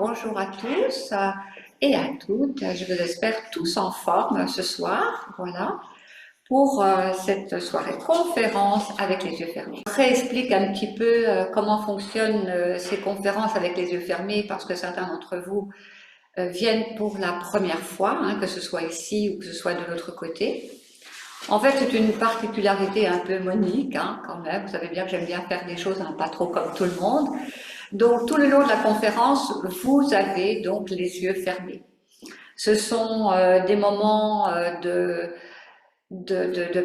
bonjour à tous et à toutes. Je vous espère tous en forme ce soir, voilà, pour cette soirée conférence avec les yeux fermés. Je réexplique un petit peu comment fonctionnent ces conférences avec les yeux fermés parce que certains d'entre vous viennent pour la première fois, que ce soit ici ou que ce soit de l'autre côté. En fait, c'est une particularité un peu monique, quand même. Vous savez bien que j'aime bien faire des choses pas trop comme tout le monde. Donc, tout le long de la conférence, vous avez donc les yeux fermés. Ce sont des moments de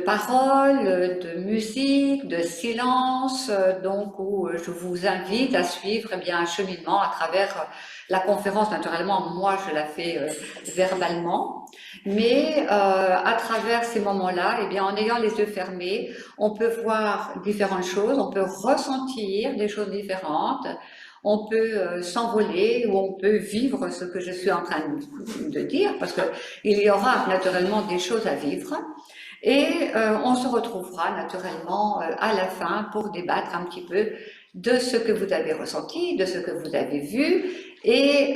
parole, de musique, de silence, donc où je vous invite à suivre un cheminement à travers la conférence. Naturellement, moi, je la fais verbalement, mais à travers ces moments-là, en ayant les yeux fermés, on peut voir différentes choses, on peut ressentir des choses différentes, on peut s'envoler ou on peut vivre ce que je suis en train de dire, parce qu'il y aura naturellement des choses à vivre. Et on se retrouvera naturellement à la fin pour débattre un petit peu de ce que vous avez ressenti, de ce que vous avez vu et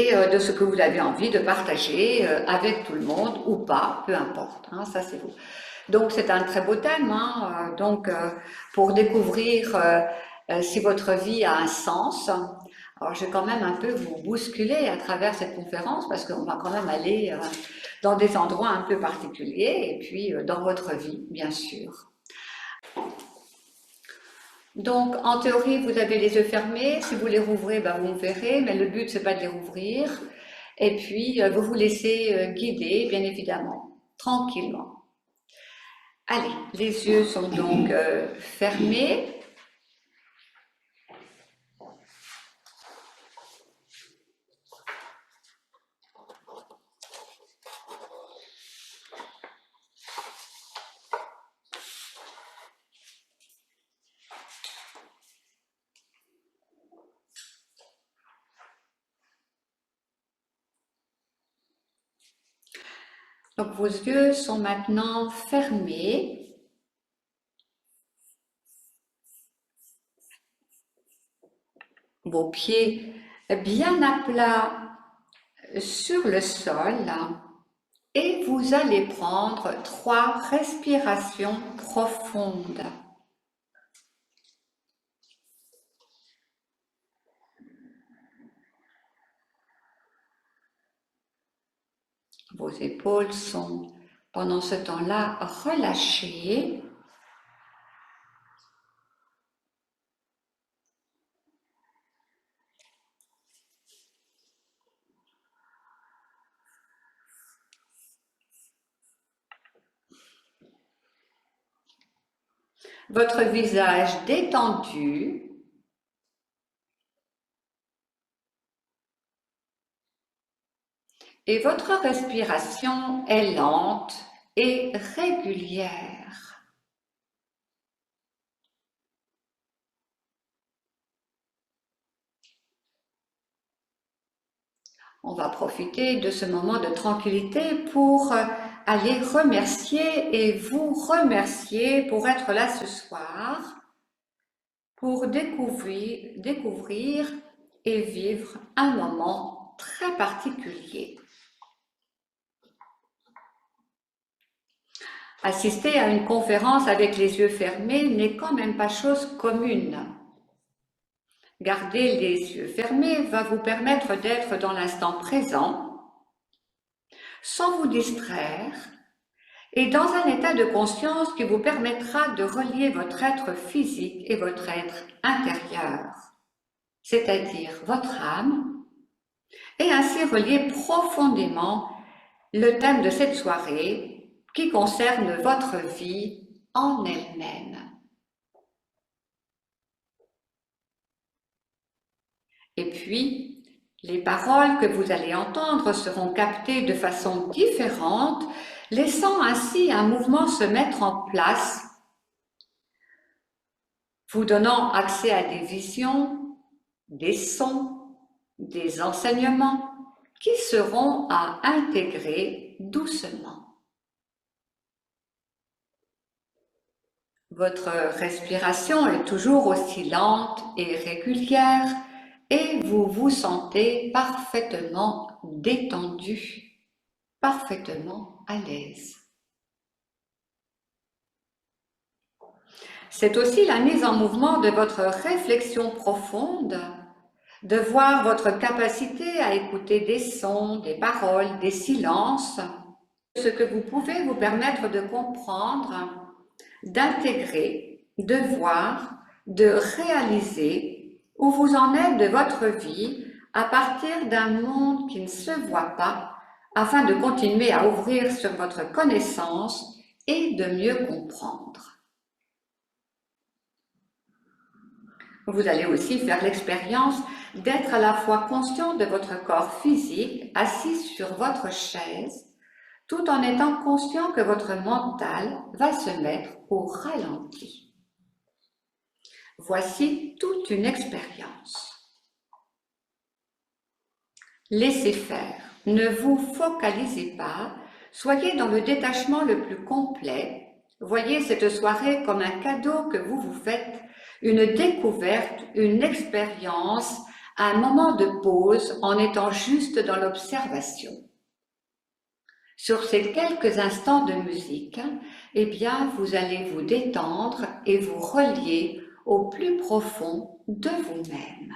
de ce que vous avez envie de partager avec tout le monde ou pas, peu importe, ça c'est vous. Donc c'est un très beau thème, pour découvrir si votre vie a un sens. Alors je vais quand même un peu vous bousculer à travers cette conférence parce qu'on va quand même aller dans des endroits un peu particuliers et puis dans votre vie, bien sûr. Donc, en théorie, vous avez les yeux fermés. Si vous les rouvrez, vous me verrez, mais le but, c'est pas de les rouvrir. Et puis, vous vous laissez guider, bien évidemment, tranquillement. Allez, les yeux sont donc fermés. Donc, vos yeux sont maintenant fermés. Vos pieds bien à plat sur le sol. Et vous allez prendre 3 respirations profondes. Vos épaules sont pendant ce temps-là relâchées. Votre visage détendu. Et votre respiration est lente et régulière. On va profiter de ce moment de tranquillité pour aller remercier et vous remercier pour être là ce soir, pour découvrir et vivre un moment très particulier. Assister à une conférence avec les yeux fermés n'est quand même pas chose commune. Garder les yeux fermés va vous permettre d'être dans l'instant présent, sans vous distraire, et dans un état de conscience qui vous permettra de relier votre être physique et votre être intérieur, c'est-à-dire votre âme, et ainsi relier profondément le thème de cette soirée qui concerne votre vie en elle-même. Et puis, les paroles que vous allez entendre seront captées de façon différente, laissant ainsi un mouvement se mettre en place, vous donnant accès à des visions, des sons, des enseignements qui seront à intégrer doucement. Votre respiration est toujours aussi lente et régulière et vous vous sentez parfaitement détendu, parfaitement à l'aise. C'est aussi la mise en mouvement de votre réflexion profonde, de voir votre capacité à écouter des sons, des paroles, des silences, ce que vous pouvez vous permettre de comprendre, d'intégrer, de voir, de réaliser où vous en êtes de votre vie à partir d'un monde qui ne se voit pas, afin de continuer à ouvrir sur votre connaissance et de mieux comprendre. Vous allez aussi faire l'expérience d'être à la fois conscient de votre corps physique assis sur votre chaise, tout en étant conscient que votre mental va se mettre au ralenti. Voici toute une expérience. Laissez faire, ne vous focalisez pas, soyez dans le détachement le plus complet. Voyez cette soirée comme un cadeau que vous vous faites, une découverte, une expérience, un moment de pause en étant juste dans l'observation. Sur ces quelques instants de musique, eh bien, vous allez vous détendre et vous relier au plus profond de vous-même.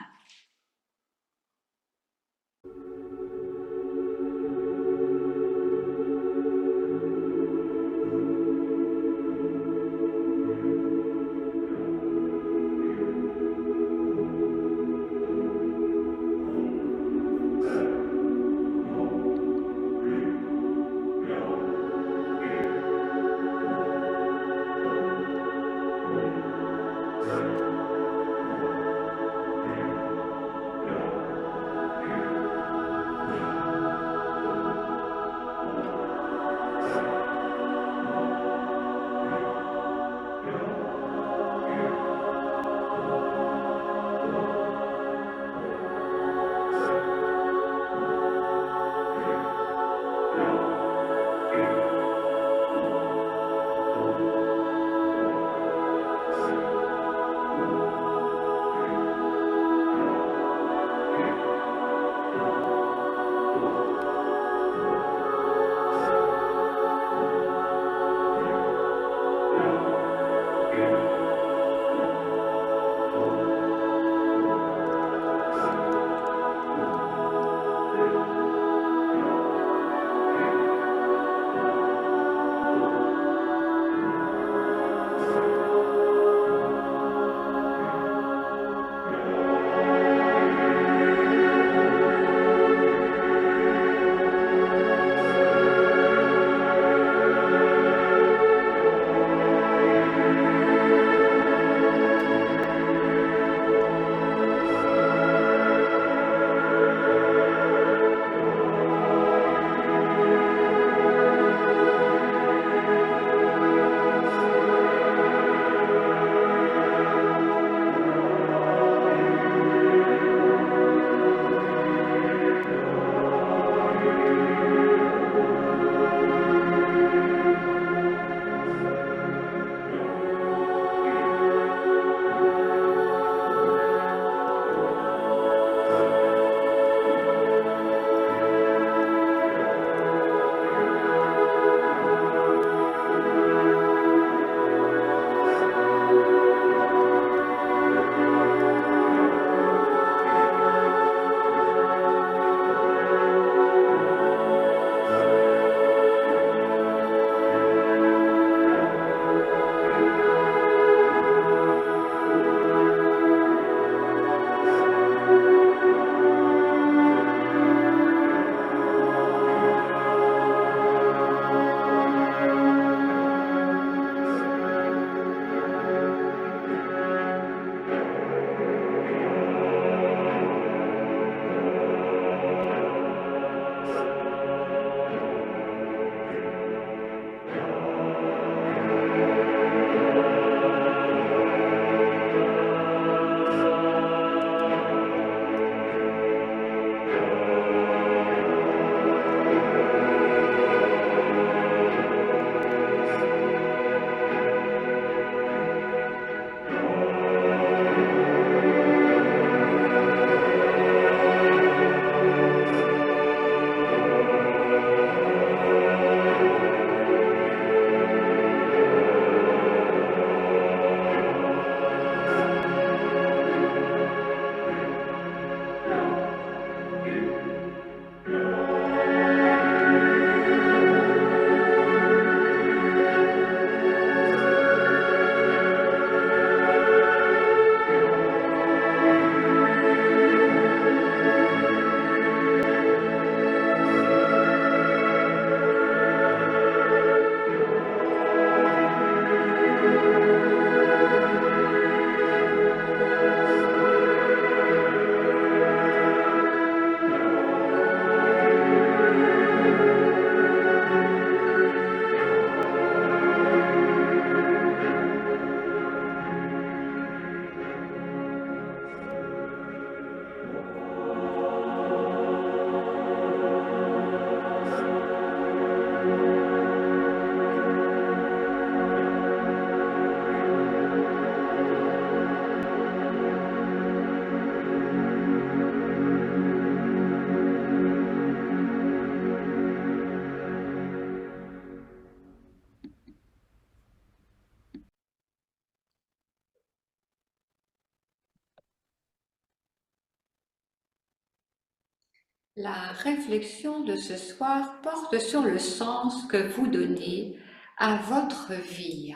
La réflexion de ce soir porte sur le sens que vous donnez à votre vie.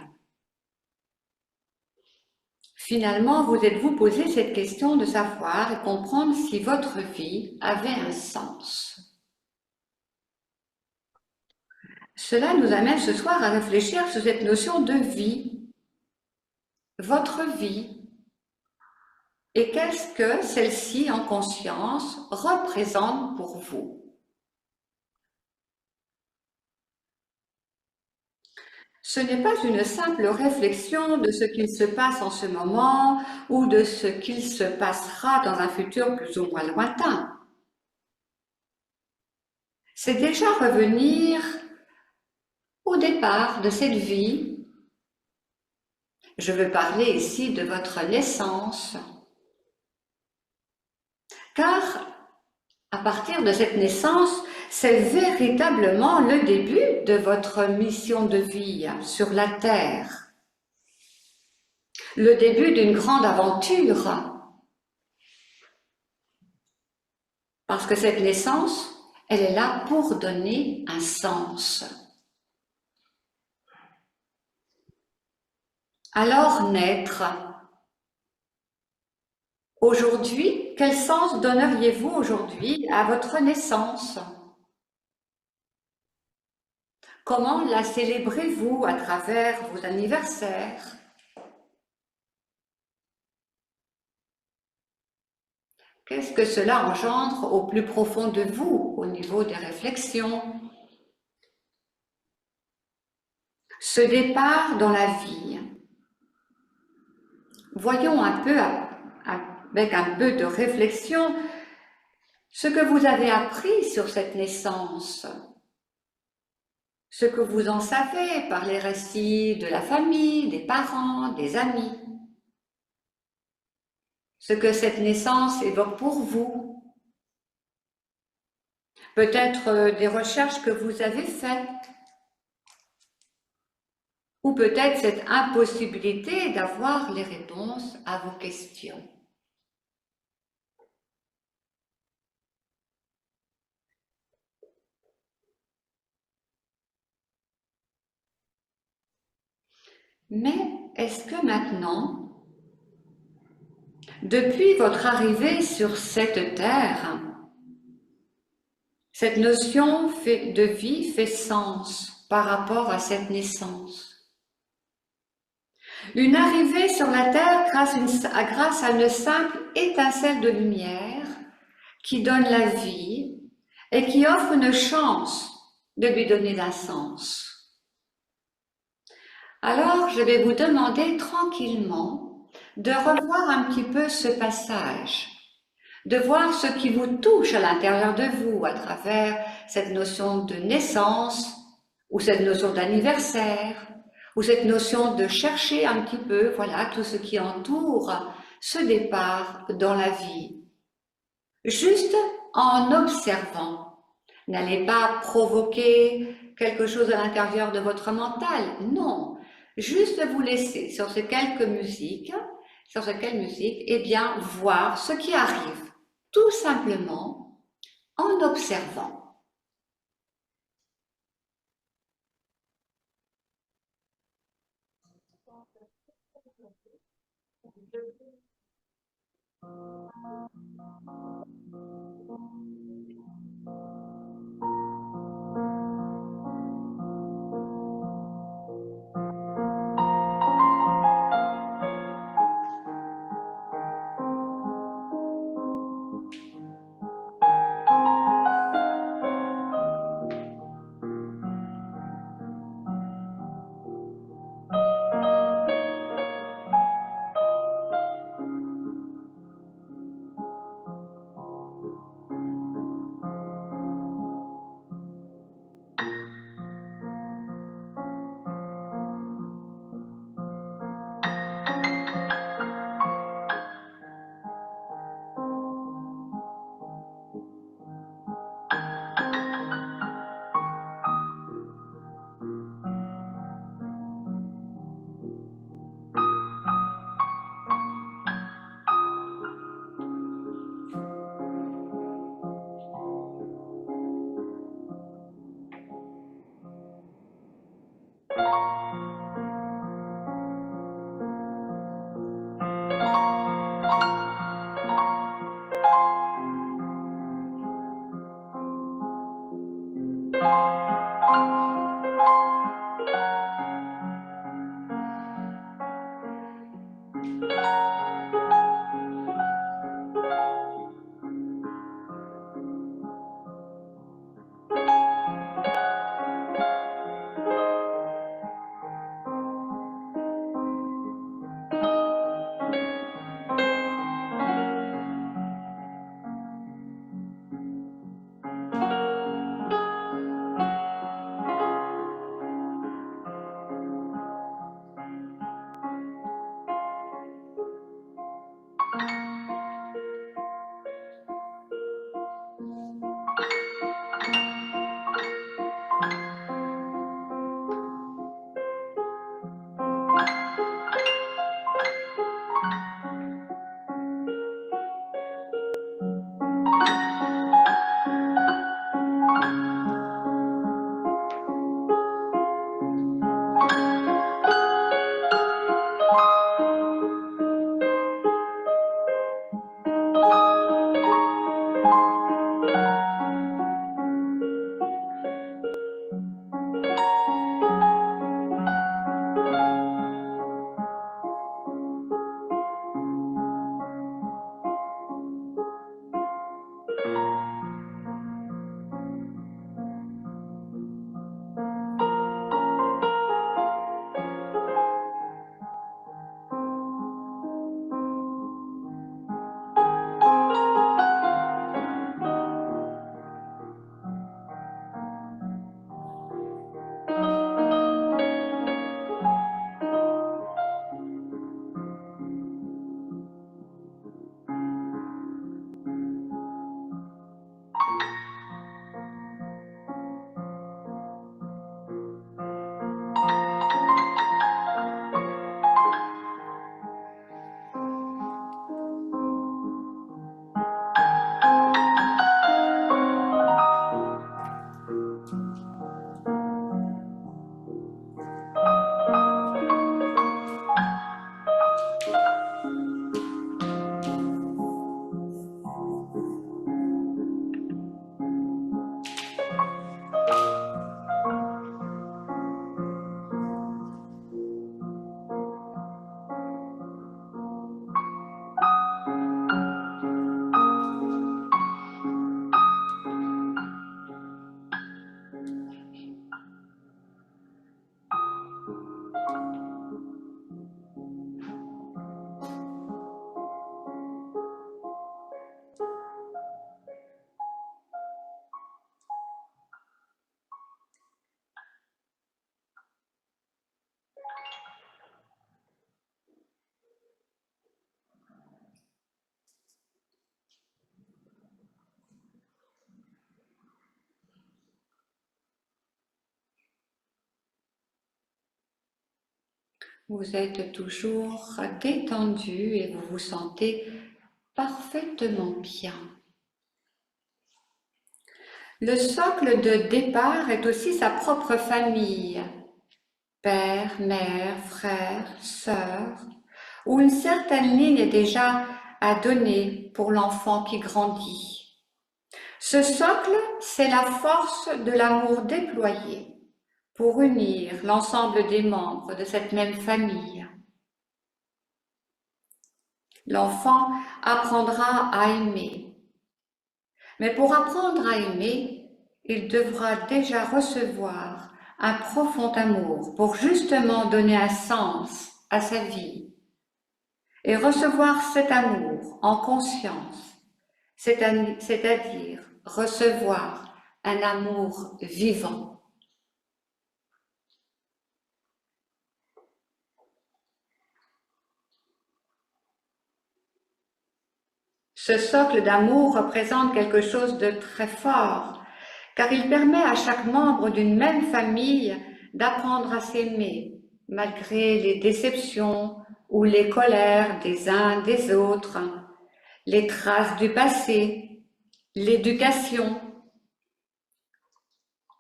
Finalement, vous êtes-vous posé cette question de savoir et comprendre si votre vie avait un sens? Cela nous amène ce soir à réfléchir sur cette notion de vie, votre vie, et qu'est-ce que celle-ci en conscience représente pour vous. Ce n'est pas une simple réflexion de ce qu'il se passe en ce moment ou de ce qu'il se passera dans un futur plus ou moins lointain. C'est déjà revenir au départ de cette vie. Je veux parler ici de votre naissance, car à partir de cette naissance, c'est véritablement le début de votre mission de vie sur la Terre, le début d'une grande aventure, parce que cette naissance, elle est là pour donner un sens. Alors naître. Aujourd'hui, quel sens donneriez-vous aujourd'hui à votre naissance? Comment la célébrez-vous à travers vos anniversaires? Qu'est-ce que cela engendre au plus profond de vous, au niveau des réflexions? Ce départ dans la vie. Voyons un peu, avec un peu de réflexion, ce que vous avez appris sur cette naissance, ce que vous en savez par les récits de la famille, des parents, des amis, ce que cette naissance évoque pour vous, peut-être des recherches que vous avez faites, ou peut-être cette impossibilité d'avoir les réponses à vos questions. Mais est-ce que maintenant, depuis votre arrivée sur cette terre, cette notion de vie fait sens par rapport à cette naissance? Une arrivée sur la terre grâce à une simple étincelle de lumière qui donne la vie et qui offre une chance de lui donner un sens. Alors, je vais vous demander tranquillement de revoir un petit peu ce passage, de voir ce qui vous touche à l'intérieur de vous à travers cette notion de naissance ou cette notion d'anniversaire ou cette notion de chercher un petit peu, voilà, tout ce qui entoure ce départ dans la vie. Juste en observant. N'allez pas provoquer quelque chose à l'intérieur de votre mental, non. Juste vous laisser sur ces quelques musiques, eh bien, voir ce qui arrive, tout simplement en observant. Vous êtes toujours détendu et vous vous sentez parfaitement bien. Le socle de départ est aussi sa propre famille, père, mère, frère, sœur, où une certaine ligne est déjà à donner pour l'enfant qui grandit. Ce socle, c'est la force de l'amour déployé pour unir l'ensemble des membres de cette même famille. L'enfant apprendra à aimer. Mais pour apprendre à aimer, il devra déjà recevoir un profond amour pour justement donner un sens à sa vie. Et recevoir cet amour en conscience, c'est-à-dire recevoir un amour vivant. Ce socle d'amour représente quelque chose de très fort, car il permet à chaque membre d'une même famille d'apprendre à s'aimer, malgré les déceptions ou les colères des uns des autres, les traces du passé, l'éducation,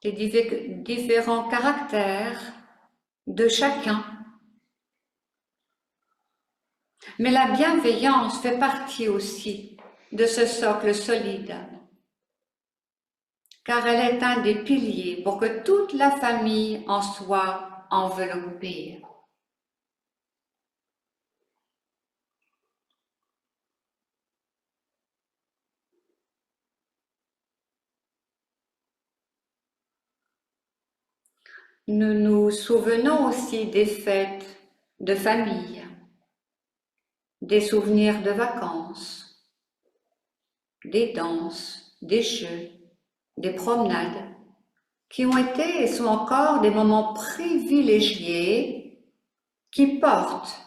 les différents caractères de chacun. Mais la bienveillance fait partie aussi de ce socle solide, car elle est un des piliers pour que toute la famille en soit enveloppée. Nous nous souvenons aussi des fêtes de famille, des souvenirs de vacances, des danses, des jeux, des promenades, qui ont été et sont encore des moments privilégiés qui portent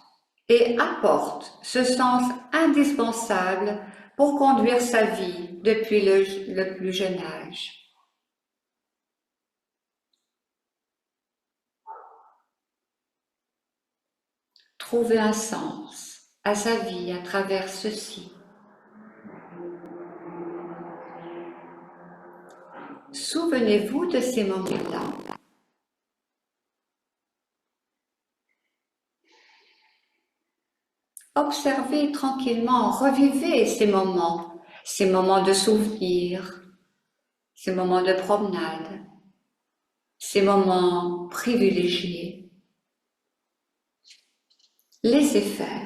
et apportent ce sens indispensable pour conduire sa vie depuis le plus jeune âge. Trouver un sens à sa vie à travers ceci. Souvenez-vous de ces moments-là. Observez tranquillement, revivez ces moments de souvenir, ces moments de promenade, ces moments privilégiés. Laissez faire.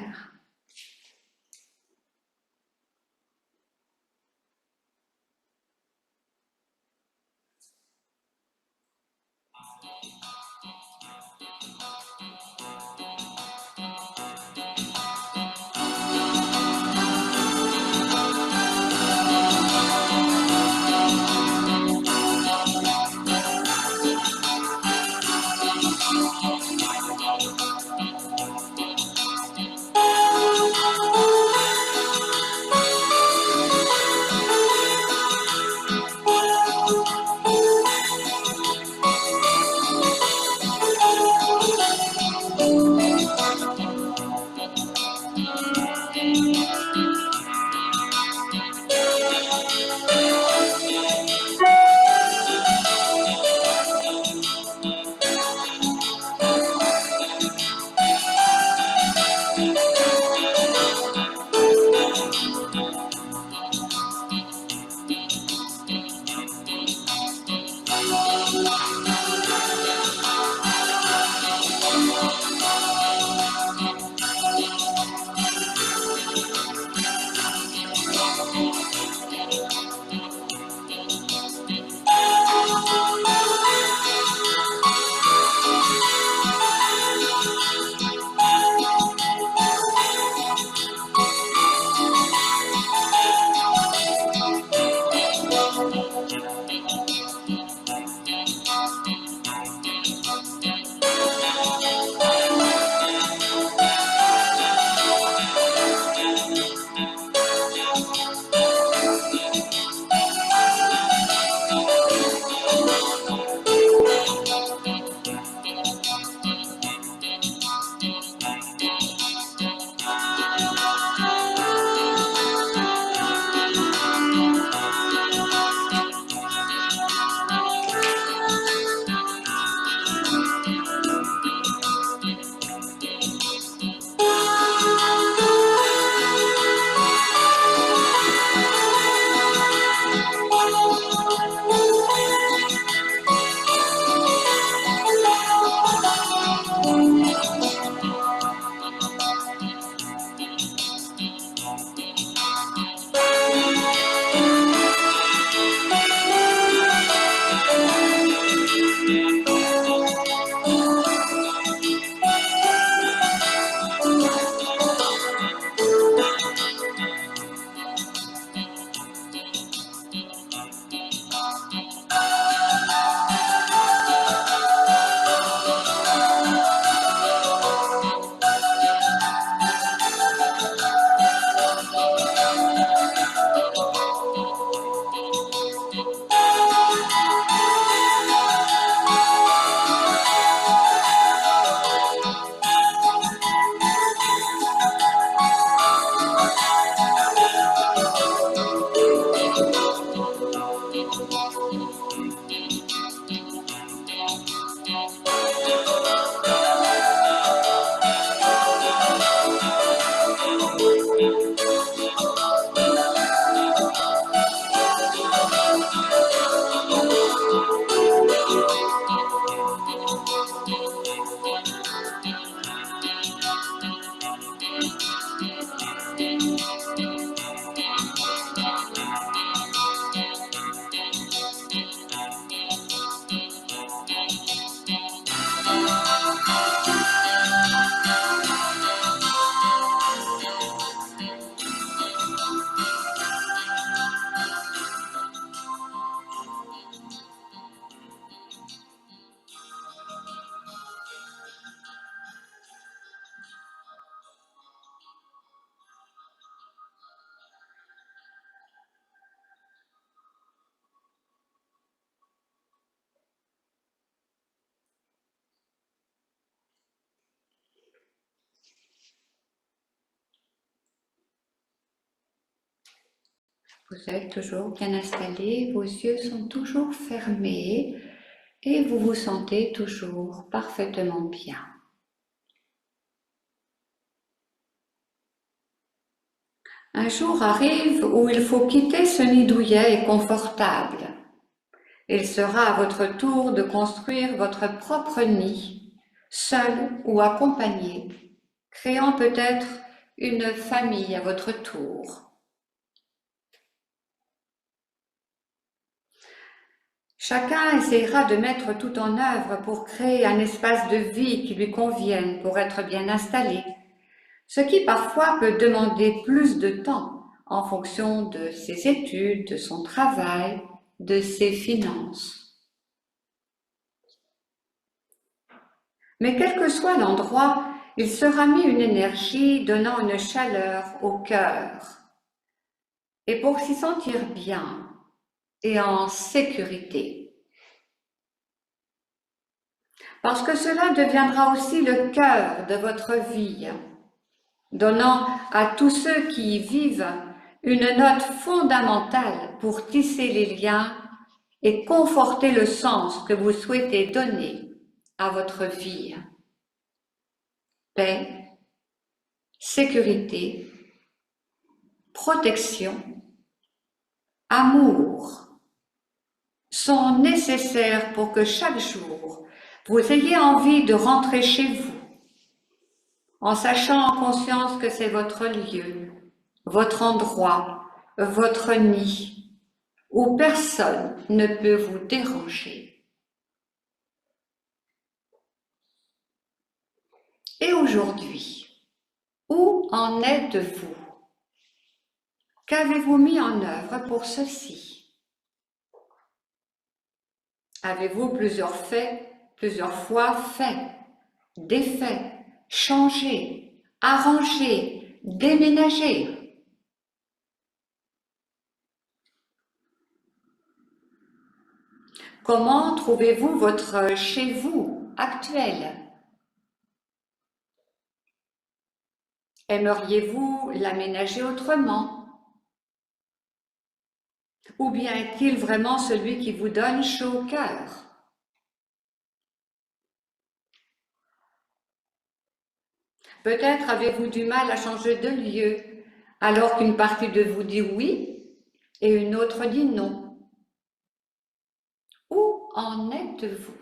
Vous êtes toujours bien installé, vos yeux sont toujours fermés et vous vous sentez toujours parfaitement bien. Un jour arrive où il faut quitter ce nid douillet et confortable. Il sera à votre tour de construire votre propre nid, seul ou accompagné, créant peut-être une famille à votre tour. Chacun essaiera de mettre tout en œuvre pour créer un espace de vie qui lui convienne pour être bien installé, ce qui parfois peut demander plus de temps en fonction de ses études, de son travail, de ses finances. Mais quel que soit l'endroit, il sera mis une énergie donnant une chaleur au cœur. Et pour s'y sentir bien et en sécurité. Parce que cela deviendra aussi le cœur de votre vie, donnant à tous ceux qui y vivent une note fondamentale pour tisser les liens et conforter le sens que vous souhaitez donner à votre vie. Paix, sécurité, protection, amour sont nécessaires pour que chaque jour vous ayez envie de rentrer chez vous, en sachant en conscience que c'est votre lieu, votre endroit, votre nid, où personne ne peut vous déranger. Et aujourd'hui, où en êtes-vous? Qu'avez-vous mis en œuvre pour ceci? Avez-vous plusieurs fois fait, défait, changé, arrangé, déménagé? Comment trouvez-vous votre chez vous actuel? Aimeriez-vous l'aménager autrement? Ou bien est-il vraiment celui qui vous donne chaud au cœur? Peut-être avez-vous du mal à changer de lieu, alors qu'une partie de vous dit oui et une autre dit non. Où en êtes-vous?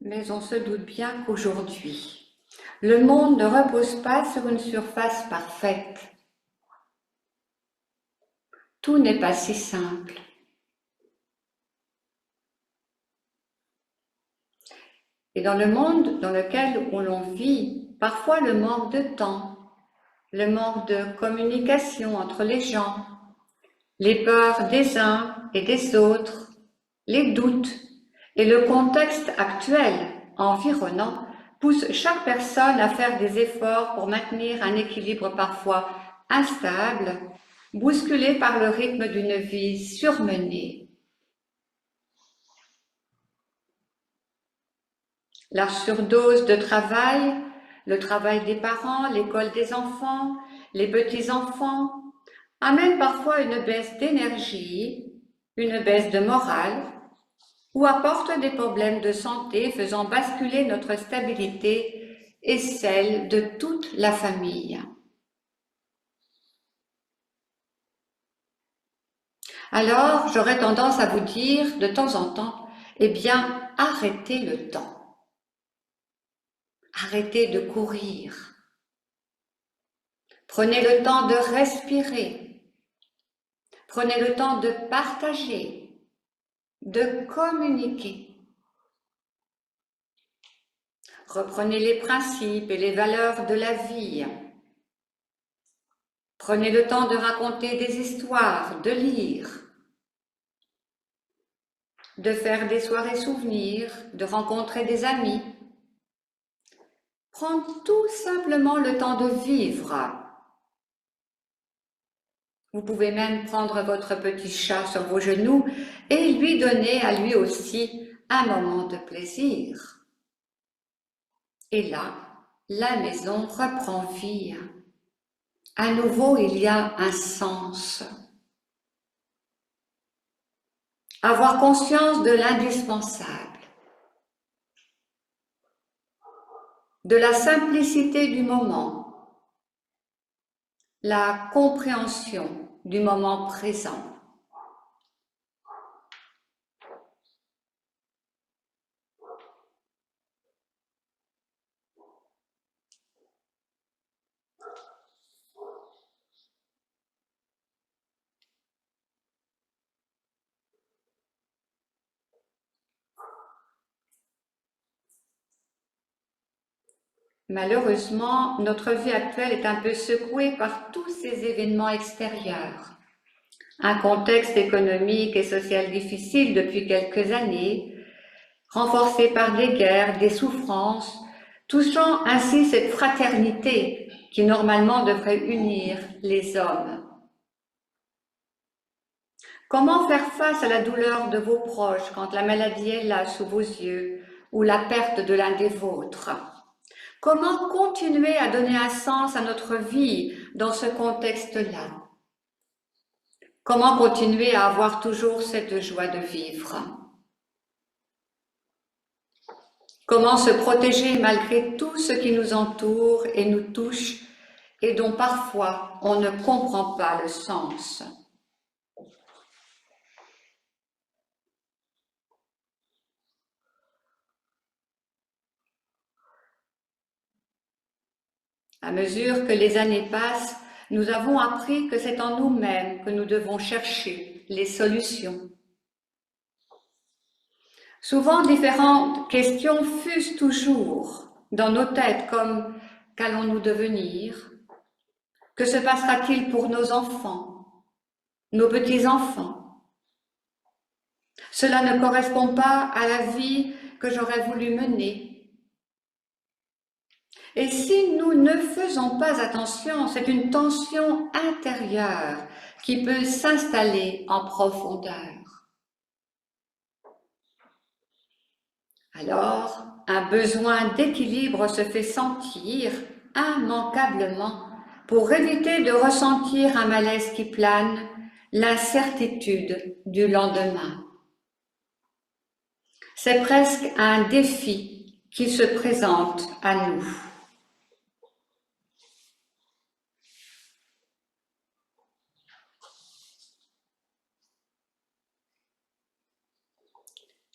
Mais on se doute bien qu'aujourd'hui, le monde ne repose pas sur une surface parfaite. Tout n'est pas si simple. Et dans le monde dans lequel l'on vit, parfois le manque de temps, le manque de communication entre les gens, les peurs des uns et des autres, les doutes et le contexte actuel environnant poussent chaque personne à faire des efforts pour maintenir un équilibre parfois instable, bousculé par le rythme d'une vie surmenée. La surdose de travail, le travail des parents, l'école des enfants, les petits-enfants, amène parfois une baisse d'énergie, une baisse de morale, ou apporte des problèmes de santé faisant basculer notre stabilité et celle de toute la famille. Alors, j'aurais tendance à vous dire de temps en temps, eh bien, arrêtez le temps. Arrêtez de courir. Prenez le temps de respirer. Prenez le temps de partager, de communiquer. Reprenez les principes et les valeurs de la vie. Prenez le temps de raconter des histoires, de lire, de faire des soirées souvenirs, de rencontrer des amis. Prendre tout simplement le temps de vivre. Vous pouvez même prendre votre petit chat sur vos genoux et lui donner à lui aussi un moment de plaisir. Et là, la maison reprend vie. À nouveau, il y a un sens. Avoir conscience de l'indispensable, de la simplicité du moment, la compréhension du moment présent. Malheureusement, notre vie actuelle est un peu secouée par tous ces événements extérieurs. Un contexte économique et social difficile depuis quelques années, renforcé par des guerres, des souffrances, touchant ainsi cette fraternité qui normalement devrait unir les hommes. Comment faire face à la douleur de vos proches quand la maladie est là sous vos yeux ou la perte de l'un des vôtres? Comment continuer à donner un sens à notre vie dans ce contexte-là? Comment continuer à avoir toujours cette joie de vivre? Comment se protéger malgré tout ce qui nous entoure et nous touche et dont parfois on ne comprend pas le sens? À mesure que les années passent, nous avons appris que c'est en nous-mêmes que nous devons chercher les solutions. Souvent, différentes questions fusent toujours dans nos têtes comme « qu'allons-nous devenir? Que se passera-t-il pour nos enfants, nos petits-enfants? Cela ne correspond pas à la vie que j'aurais voulu mener. Et si nous ne faisons pas attention, c'est une tension intérieure qui peut s'installer en profondeur. Alors, un besoin d'équilibre se fait sentir immanquablement pour éviter de ressentir un malaise qui plane, l'incertitude du lendemain. C'est presque un défi qui se présente à nous.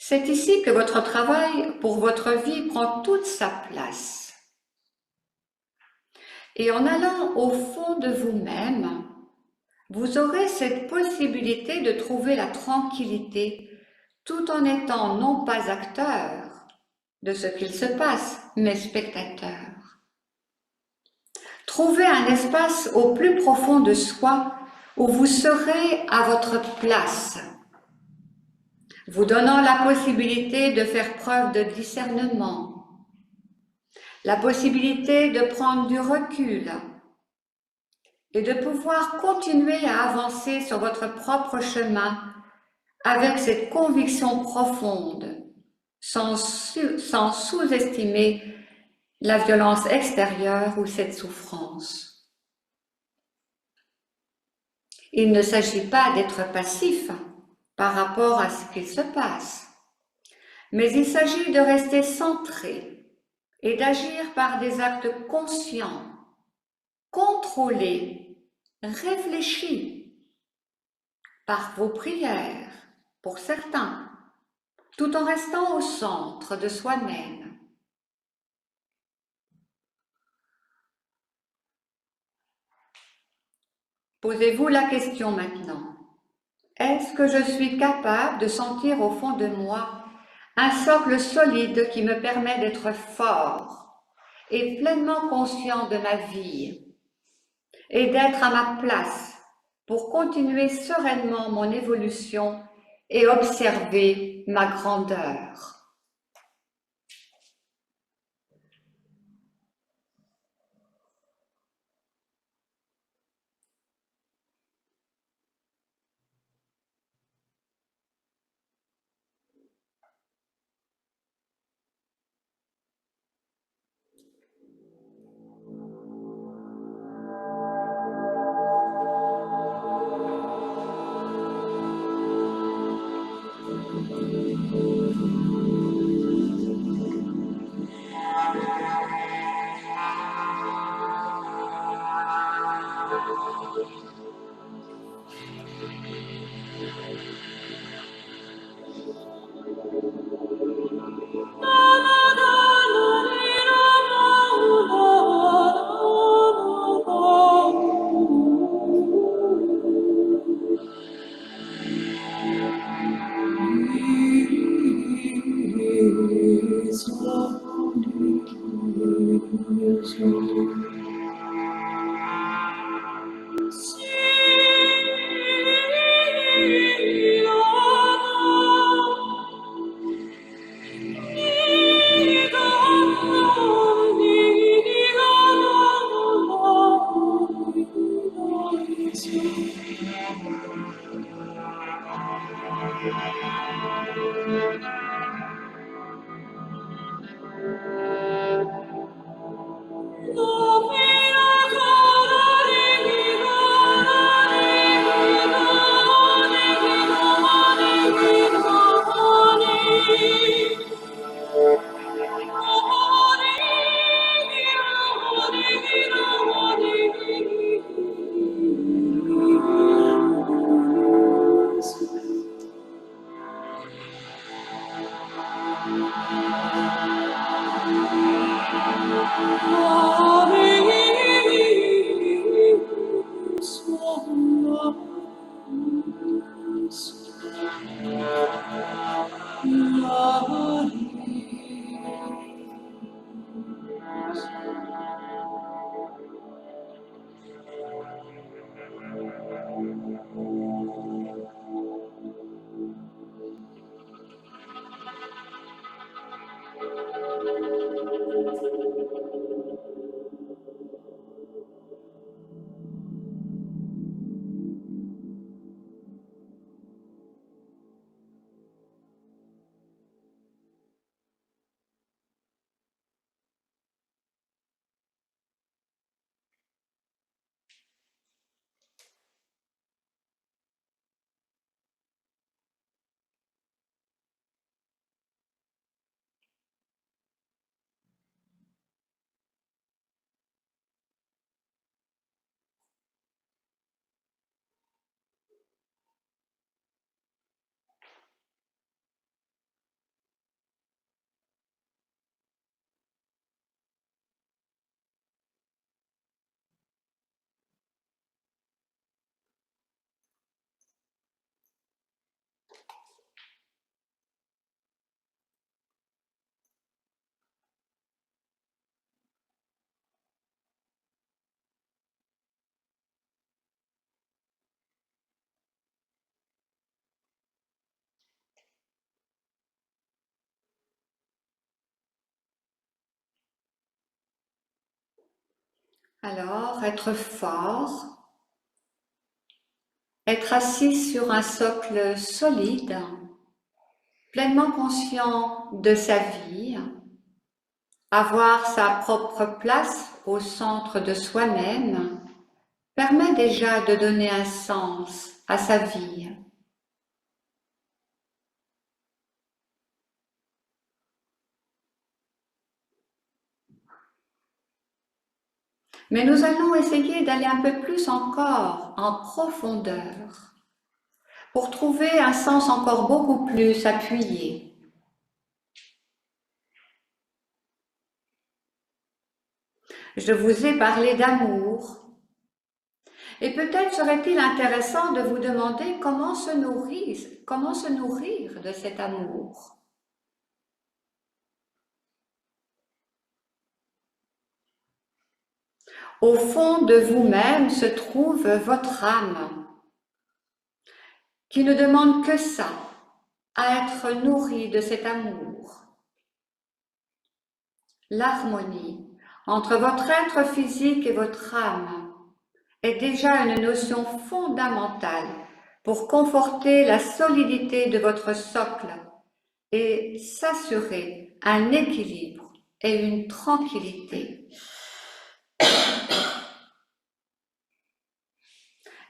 C'est ici que votre travail pour votre vie prend toute sa place. Et en allant au fond de vous-même, vous aurez cette possibilité de trouver la tranquillité tout en étant non pas acteur de ce qu'il se passe, mais spectateur. Trouvez un espace au plus profond de soi où vous serez à votre place, vous donnant la possibilité de faire preuve de discernement, la possibilité de prendre du recul et de pouvoir continuer à avancer sur votre propre chemin avec cette conviction profonde, sans sous-estimer la violence extérieure ou cette souffrance. Il ne s'agit pas d'être passif par rapport à ce qu'il se passe, mais il s'agit de rester centré et d'agir par des actes conscients, contrôlés, réfléchis, par vos prières, pour certains, tout en restant au centre de soi-même. Posez-vous la question maintenant. Est-ce que je suis capable de sentir au fond de moi un socle solide qui me permet d'être fort et pleinement conscient de ma vie et d'être à ma place pour continuer sereinement mon évolution et observer ma grandeur? Alors, être fort, être assis sur un socle solide, pleinement conscient de sa vie, avoir sa propre place au centre de soi-même, permet déjà de donner un sens à sa vie. Mais nous allons essayer d'aller un peu plus encore en profondeur pour trouver un sens encore beaucoup plus appuyé. Je vous ai parlé d'amour et peut-être serait-il intéressant de vous demander comment se nourrir de cet amour. Au fond de vous-même se trouve votre âme qui ne demande que ça, à être nourrie de cet amour. L'harmonie entre votre être physique et votre âme est déjà une notion fondamentale pour conforter la solidité de votre socle et s'assurer un équilibre et une tranquillité.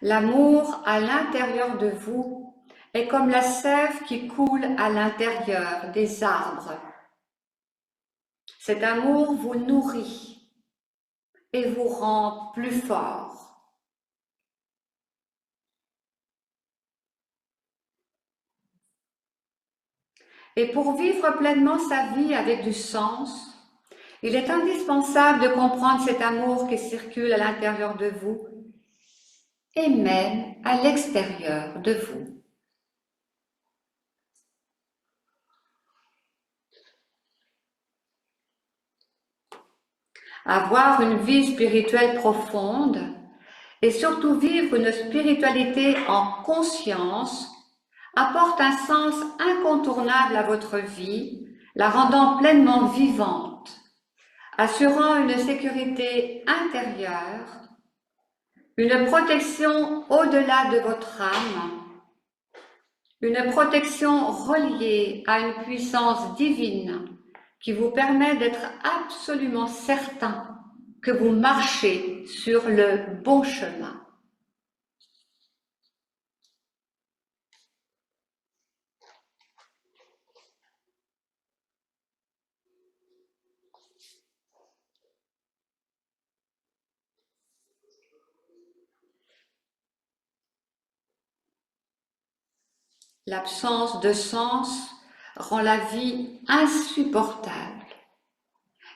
L'amour à l'intérieur de vous est comme la sève qui coule à l'intérieur des arbres. Cet amour vous nourrit et vous rend plus fort. Et pour vivre pleinement sa vie avec du sens, il est indispensable de comprendre cet amour qui circule à l'intérieur de vous et même à l'extérieur de vous. Avoir une vie spirituelle profonde et surtout vivre une spiritualité en conscience apporte un sens incontournable à votre vie, la rendant pleinement vivante, assurant une sécurité intérieure, une protection au-delà de votre âme, une protection reliée à une puissance divine qui vous permet d'être absolument certain que vous marchez sur le bon chemin. L'absence de sens rend la vie insupportable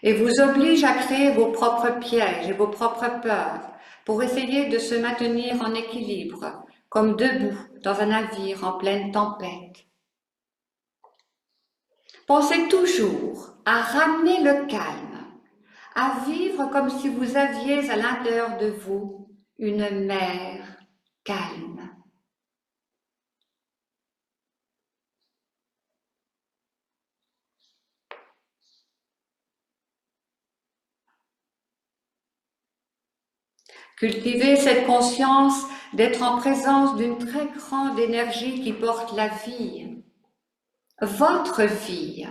et vous oblige à créer vos propres pièges et vos propres peurs pour essayer de se maintenir en équilibre, comme debout dans un navire en pleine tempête. Pensez toujours à ramener le calme, à vivre comme si vous aviez à l'intérieur de vous une mer calme. Cultivez cette conscience d'être en présence d'une très grande énergie qui porte la vie, votre vie.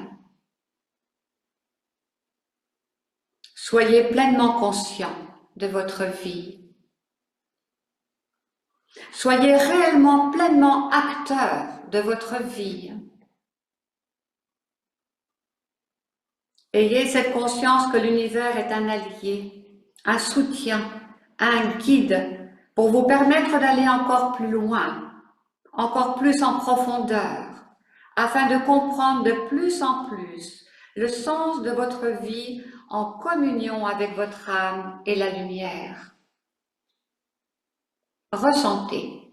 Soyez pleinement conscient de votre vie. Soyez réellement pleinement acteur de votre vie. Ayez cette conscience que l'univers est un allié, un soutien, un guide pour vous permettre d'aller encore plus loin, encore plus en profondeur, afin de comprendre de plus en plus le sens de votre vie en communion avec votre âme et la lumière. Ressentez.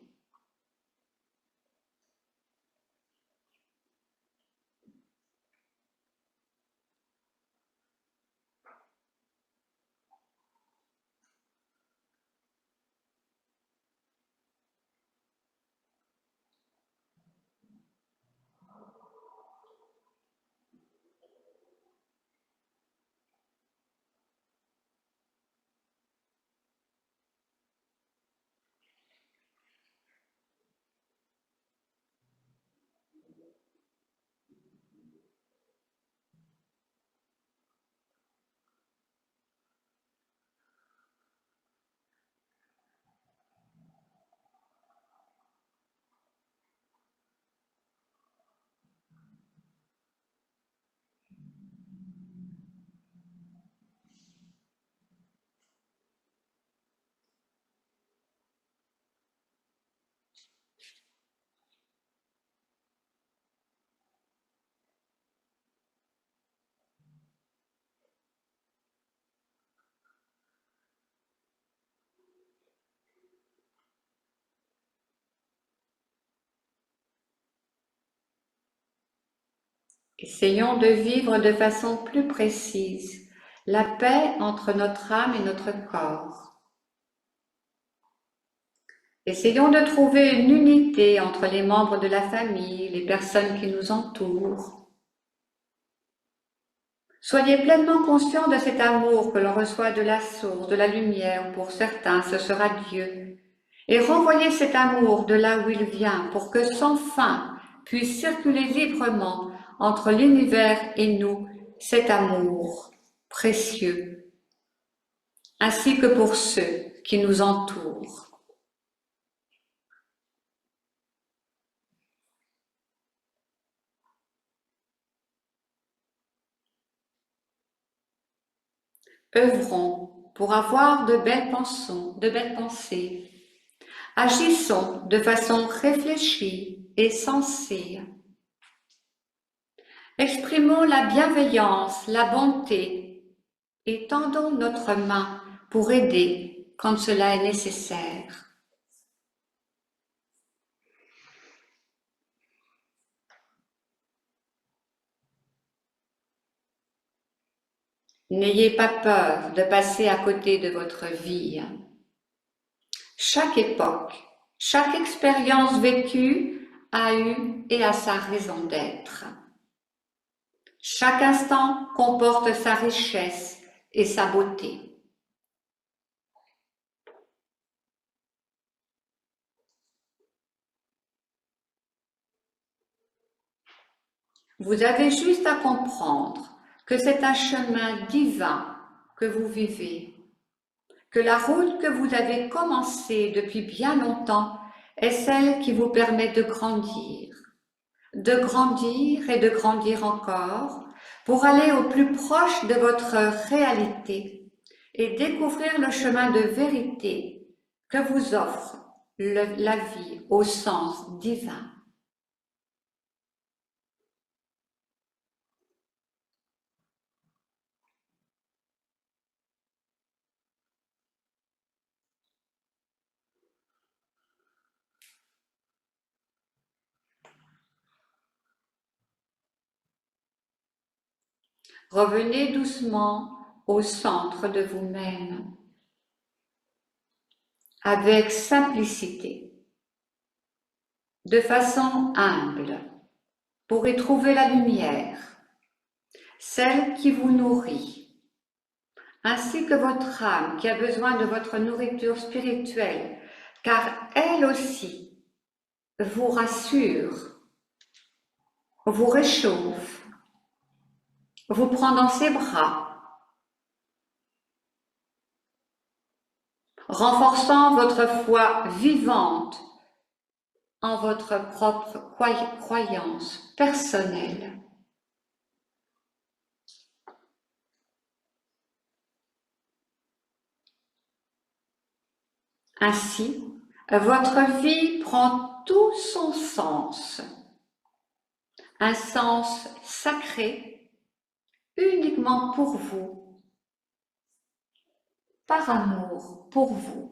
Essayons de vivre de façon plus précise la paix entre notre âme et notre corps. Essayons de trouver une unité entre les membres de la famille, les personnes qui nous entourent. Soyez pleinement conscients de cet amour que l'on reçoit de la source, de la lumière. Pour certains, ce sera Dieu. Et renvoyez cet amour de là où il vient pour que sans fin puisse circuler librement entre l'univers et nous, cet amour précieux, ainsi que pour ceux qui nous entourent. Œuvrons pour avoir de belles pensées. Agissons de façon réfléchie et sensée. Exprimons la bienveillance, la bonté et tendons notre main pour aider quand cela est nécessaire. N'ayez pas peur de passer à côté de votre vie. Chaque époque, chaque expérience vécue a eu et a sa raison d'être. Chaque instant comporte sa richesse et sa beauté. Vous avez juste à comprendre que c'est un chemin divin que vous vivez, que la route que vous avez commencée depuis bien longtemps est celle qui vous permet de grandir et de grandir encore pour aller au plus proche de votre réalité et découvrir le chemin de vérité que vous offre la vie au sens divin. Revenez doucement au centre de vous-même, avec simplicité, de façon humble, pour y trouver la lumière, celle qui vous nourrit, ainsi que votre âme qui a besoin de votre nourriture spirituelle, car elle aussi vous rassure, vous réchauffe, vous prend dans ses bras, renforçant votre foi vivante en votre propre croyance personnelle. Ainsi, votre vie prend tout son sens, un sens sacré uniquement pour vous, par amour pour vous.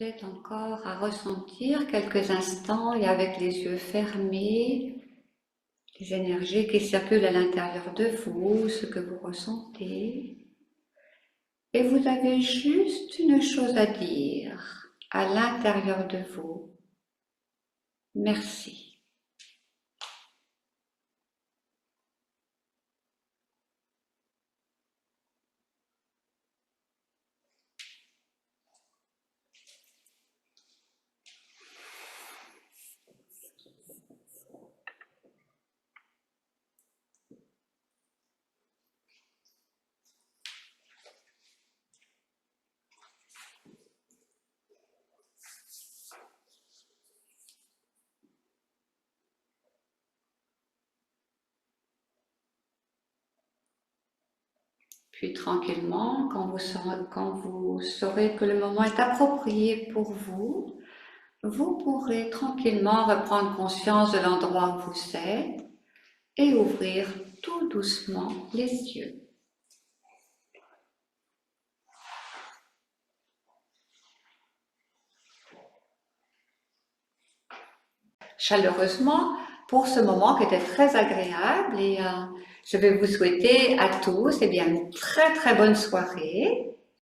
Vous êtes encore à ressentir quelques instants et avec les yeux fermés, les énergies qui circulent à l'intérieur de vous, ce que vous ressentez. Et vous avez juste une chose à dire à l'intérieur de vous. Merci. Puis tranquillement, quand vous saurez que le moment est approprié pour vous, vous pourrez tranquillement reprendre conscience de l'endroit où vous êtes et ouvrir tout doucement les yeux. Chaleureusement pour ce moment qui était très agréable et je vais vous souhaiter à tous une très très bonne soirée